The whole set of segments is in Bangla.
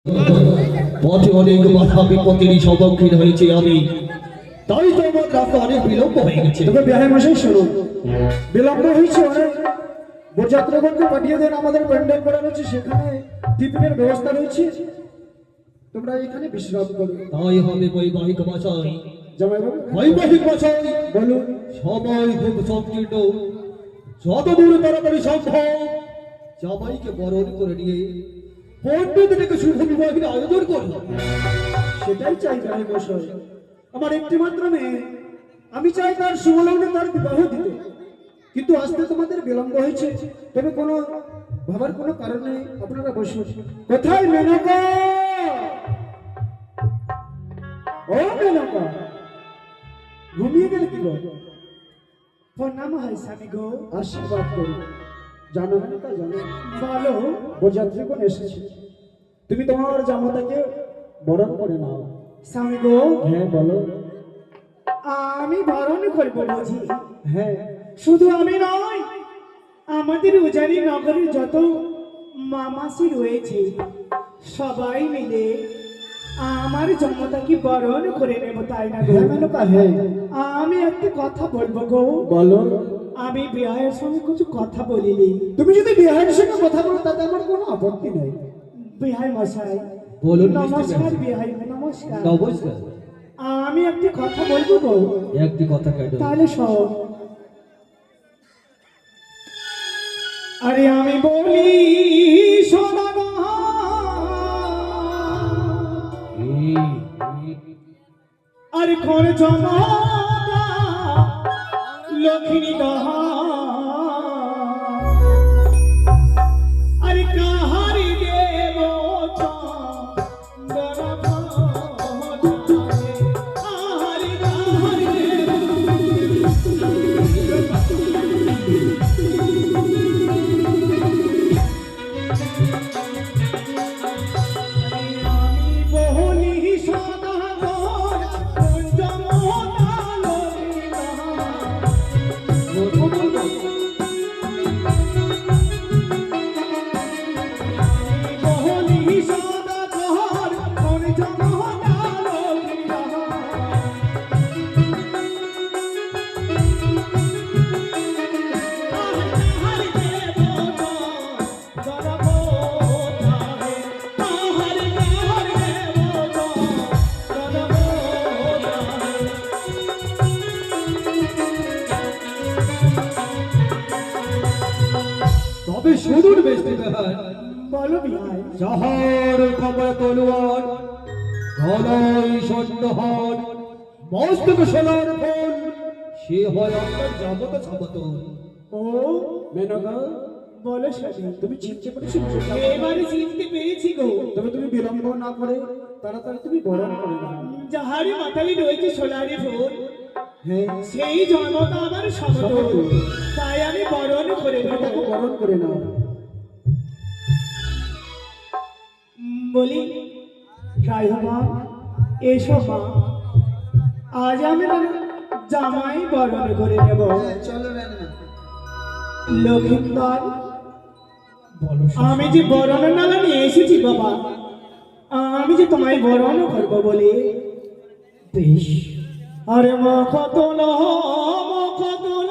পথে অনেক বাধা বিপত্তির সম্মুখীন হয়েছি আমি, তাই তো আমার রাস্তা অনেক বিলম্ব হয়ে গেছে। তবে বিহাই মশাই শুনুন, বিলম্ব হয়েছে অনেক, বরযাত্রীগণকে পাঠিয়ে দেন, আমাদের প্যান্ডেল করা রয়েছে, সেখানে টিফিনের ব্যবস্থা রয়েছে, তোমরা এখানে বিশ্রাম করো। তাই হবে বৈবাহিক মশাই। জামাইবাবু বৈবাহিক মশাই বলুন। সময় খুব সংকীর্ণ, যতদূর তাড়াতাড়ি সম্ভব জামাইকে বরণ করে নিয়ে পণ্ডিত থেকে শুভ বিবাহের আয়োজন করব। সেটাই চাই বিহাই মশাই, আমার একটি মাত্র মেয়ে, আমি চাই তার শুভলগ্নে তার বিবাহ দিতে, কিন্তু আসতে তোমাদের বিলম্ব হয়েছে। তবে কোনো ভাবার কোনো কারণ নেই, আপনারা বসুন। কোথায় মেনকা? ও মেনকা, ঘুমিয়ে গেলে কি গো? প্রণাম হয় স্বামী গো। আশীর্বাদ করি। জানো মেনকা, জানো বলো। বরযাত্রীগণ এসেছে, তুমি তোমার জামাতাকে বরণ করে নাও। স্বামী গো, হ্যাঁ বলো। আমি বরণ করবো বুঝি? হ্যাঁ শুধু আমি নয়, আমাদের উজানি নগরের যত মামাসি রয়েছে সবাই মিলে আমার জন্মটাকে বরণ করে নেব, তাই না গো? হ্যাঁ মেনকা, হ্যাঁ আমি একটা কথা বলবো গো। বলো। আমি বিয়ের সঙ্গে কিছু কথা বলিনি। তুমি যদি বিহারের সঙ্গে কথা বলো তাতে আমার কোনো আপত্তি নেই। বিহাই মশাই বলুন। নমস্কার। বিহাই নমস্কার। নমস্কার। আমি একটা কথা বলবো গো। একটি কথা কেন? তাহলে শোন। আরে আমি বলি শোনা গো, আরে কোন জমা লক্ষ্মী দহা, আরে কাহারি দেব তবে সুদূর বেশি ব্যাপার। বলো বিহাই। যাহার কমর তলোয়ার, গলায় সন্ধ্যহার, মস্তক সোনার ফল, সে হয় আপনার যাবত সমতল। ও মেনকা, বলো স্বামী। তুমি চিনতে পেরেছো? এবারে চিনতে পেরেছি গো। তবে তুমি বিলম্ব না করে তাড়াতাড়ি তুমি বরণ করে নাও। যাহারি মাথায় রয়েছে সোনারি ফুল, হ্যাঁ সেই জন্মটা আমার সমতল, তাই আমি বরণ করে তুমি নেব। তাকে বরণ করে নাও। বলি রায় মা, এসো মা, আজ আমি না জামাই বরণ করে নেব। চলো লক্ষ্মীন্দর, আমি যে বরণ নালা নিয়ে এসেছি বাবা, আমি যে তোমায় বরণ করবো বলে। বেশ। আরে মখতল মখতল,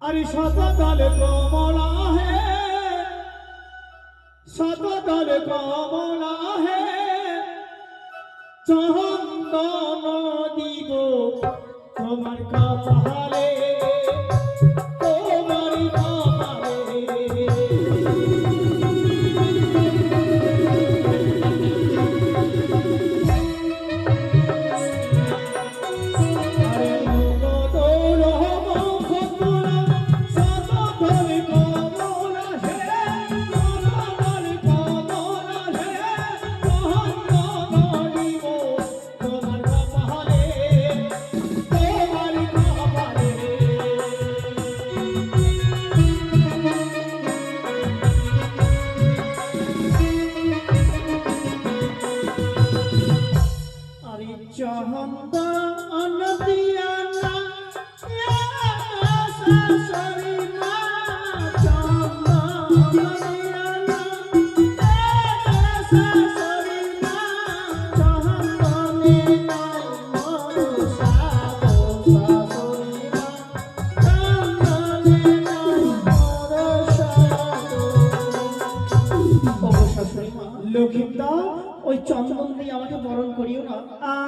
আরে শতদল কমলা হে, শতদল কমলা হে, চন্দন দিব তোমার কপালে, তোমার কপালে। আরে মখতল মখতল, শতদল কমলা শাশুড়ি মা লক্ষিন্দর, ওই চন্দন দিয়ে আমাকে বরণ করিও না।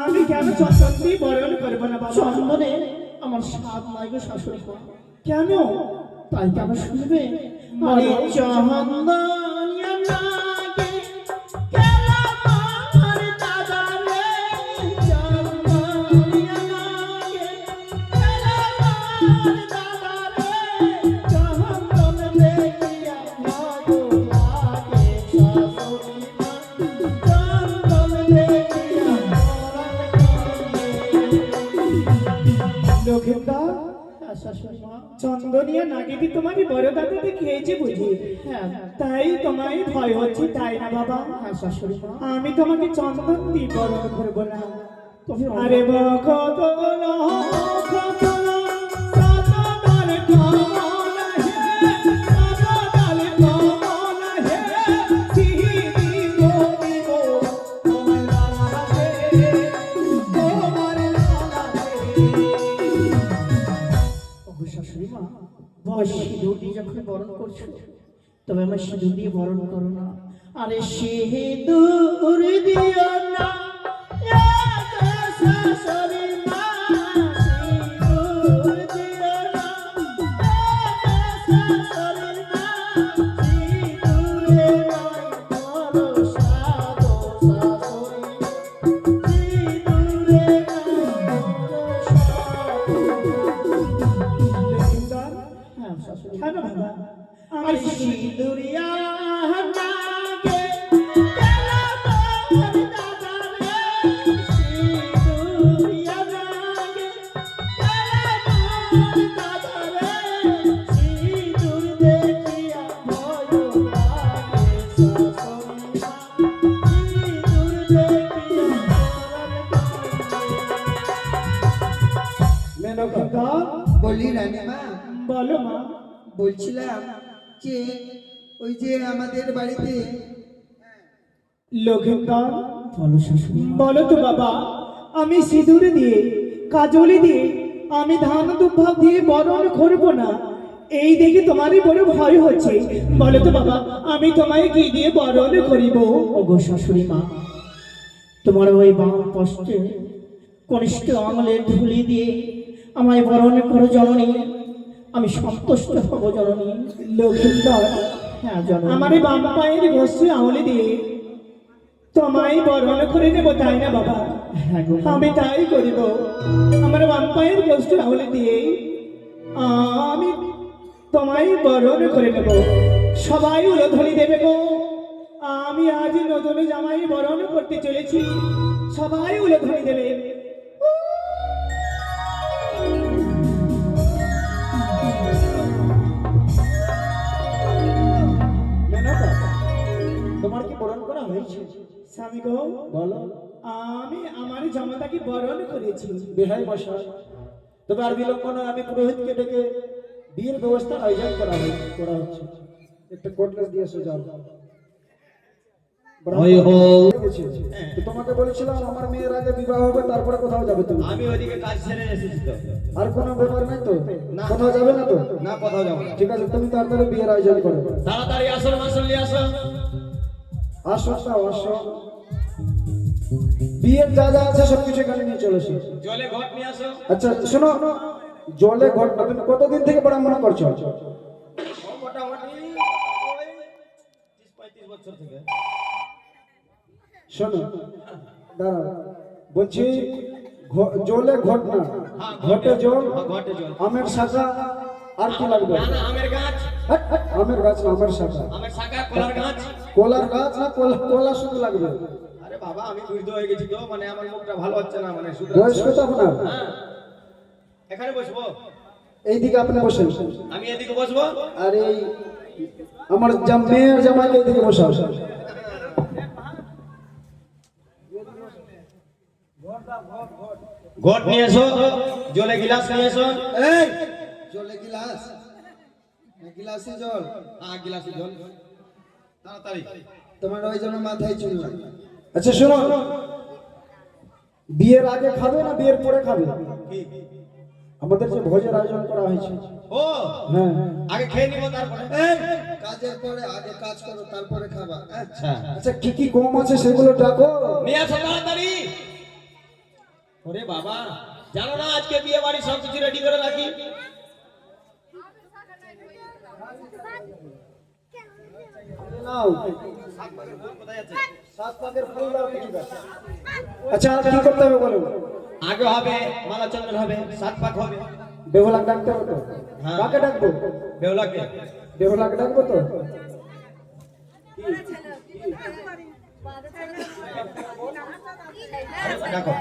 আমি কেন চন্দন দিয়ে বরণ করবো না বাবা? চন্দনে আমার স্বাদ নাই গো শাশুড়ি মা। কেন? তাই কেন শুনবে? বলো। চন্দন লাগে কেলা আমার দাদা রে, চন্দন লাগে কেলা আমার দাদা রে, চন্দন দেখিয়া ভালো লাগে শাশুড়ি মা, চন্দন দেখিয়া লক্ষিন্দর, শাশুড়ি মা। চন্দনিয়া নাকি কি তোমাকে বড় দাদাতে খেয়েছে বুঝি? হ্যাঁ তাই তোমায় ভয় হচ্ছে, তাই না বাবা? হ্যাঁ শাশুড়ি মা। আমি তোমাকে চন্দন দিয়ে বরণ করবো না। তুমি আরে ভগত শাশুড়ি মা, সিঁদুর দিয়ে যখন বরণ করছো, তবে আমার সিঁদুর দিয়ে বরণ করো না। আরে সিঁদুর দিও না শাশুড়ি মা, সিঁদুর দিও না শাশুড়ি মা, সিঁদুরে নয় ভরসা গো শাশুড়ি মা, সিঁদুরে নয় ভরসা। হ্যাঁ শাশুড়ি মা। কেন বাবা? আমার সিঁদুরিয়া লাগে কেলা আমার দাদা রে, সিঁদুরিয়া লাগে কেলা আমার দাদা রে, সিঁদুর দেখিয়া ভয় লাগে শাশুড়ি মা, সিঁদুর দেখিয়া মেনকা, বলি রানীমা, বলো মা। বলছিলাম যে ওই যে আমাদের বাড়িতে লক্ষিন্দর, বলো শাশুড়ি মা। বলো তো বাবা, আমি সিঁদুর দিয়ে কাজলি দিয়ে আমি ধান দুর্ভাব দিয়ে বরণ করবো না, এই দেখে তোমারই বড় ভয় হচ্ছে। বলো তো বাবা, আমি তোমায় কি দিয়ে বরণ করিব? ওগো শাশুড়ি মা, তোমার ওই বাম পাশে কনিষ্ঠ আঙুলের ধুলি দিয়ে আমায় বরণ করো জননী, আমি সন্তুষ্ট হব জননী। লক্ষিন্দর, হ্যাঁ জননী। আমার এই বাম পায়ের ঘষে আঙুলে দিয়ে তোমায় বরণ করে নেবো, তাই না বাবা? হ্যাঁ গো মা। আমি তাই করিব। আমার বাম পায়ের ঘষে আঙুলে দিয়ে আমি তোমায় বরণ করে নেব। সবাই উলধ্বনি দেবে গো। আমি আজ নতুন জামাই বরণ করতে চলেছি, সবাই উলধ্বনি দেবে। মেনকা, তোমার কি বরণ করা হয়েছে? স্বামী গো, বলো। আমি আমার জামাতাকে বরণ করেছি। বেহাই মশাই, তবে আর বিলম্ব নয়, আমি পুরোহিতকে ডেকে বিয়ের ব্যবস্থা আয়োজন করা হচ্ছে। একটা কোটলেস দিয়ে এসে যাও। জয় হোক। তো তোমাকে বলেছিলাম আমার মেয়ের আগে বিবাহ হবে, তারপরে কোথাও যাবে তুমি। আমি ওইদিকে কাজ ছেড়ে এসেছি তো। আর কোনো ব্যাপার নাই তো? কোথাও যাবে না তো? না, কোথাও যাবো না। ঠিক আছে, তুমি তাড়াতাড়ি বিয়ের আয়োজন করো। তাড়াতাড়ি আসল মাসল নিয়ে আসো। আসো আসো, বিয়ের যা যা আছে সবকিছু এখানে নিয়ে চলে এসো। জলে ঘট নিয়ে আসো। আচ্ছা শোনো, জলে ঘট না, তুমি কতদিন থেকে ব্রাহ্মণ করছো? মোটামুটি ওই 30-35 বছর থেকে। শোনো, দাঁড়াও, বলছি জলে ঘট না, ঘটে জল, ঘটে জল। আমের শাখা, আর কি লাগবে? না না, আমের গাছ, আমের গাছ না, আমের শাখা। আমের শাখা, কলার গাছ। কলার গাছ না, কলা শুধু লাগবে। আরে বাবা, আমি বৃদ্ধ হয়ে গেছি তো, মানে আমার মুখটা ভালো হচ্ছে না, মানে বয়স কত আপনার? হ্যাঁ, এখানে বসবো। এইদিকে আপনি বসেন, আমি এদিকে বসবো। আর এই আমার মেয়ের জামাইকে এইদিকে বসাও। ঘট নিয়ে এসো, জলে গিলাস নিয়ে এসো। এই জলে গিলাস, গিলাসে জল, হ্যাঁ, গিলাসে জল। তাড়াতাড়ি। তোমার ওই জন্য মাথায় চুল না। আচ্ছা শোনো, বিয়ের আগে খাবে না বিয়ের পরে খাবে? কি? আমাদের যে ভোজের আয়োজন করা হয়েছে। ও হ্যাঁ আগে খেয়ে নিব তারপরে। কাজের পরে আগে কাজ করো তারপরে খাবা। আচ্ছা আচ্ছা কি কি কম আছে সেগুলো ডাকো। নিয়ে আসো তাড়াতাড়ি। ওরে বাবা, জানো না আজকে বিয়ে বাড়ি সব কিছু রেডি করে রাখি। নাও সাত পাকের ফুল দাও কিছু দাও। আচ্ছা আর কি করতে হবে বলো। আগে হবে মালা চন্দন হবে, 7 পাক হবে। বেহুলাক ডাকতে হবে তো। হ্যাঁ। কাকে ডাকবো? বেহুলাকে বেহুলাক ডাকবো তো। দেখো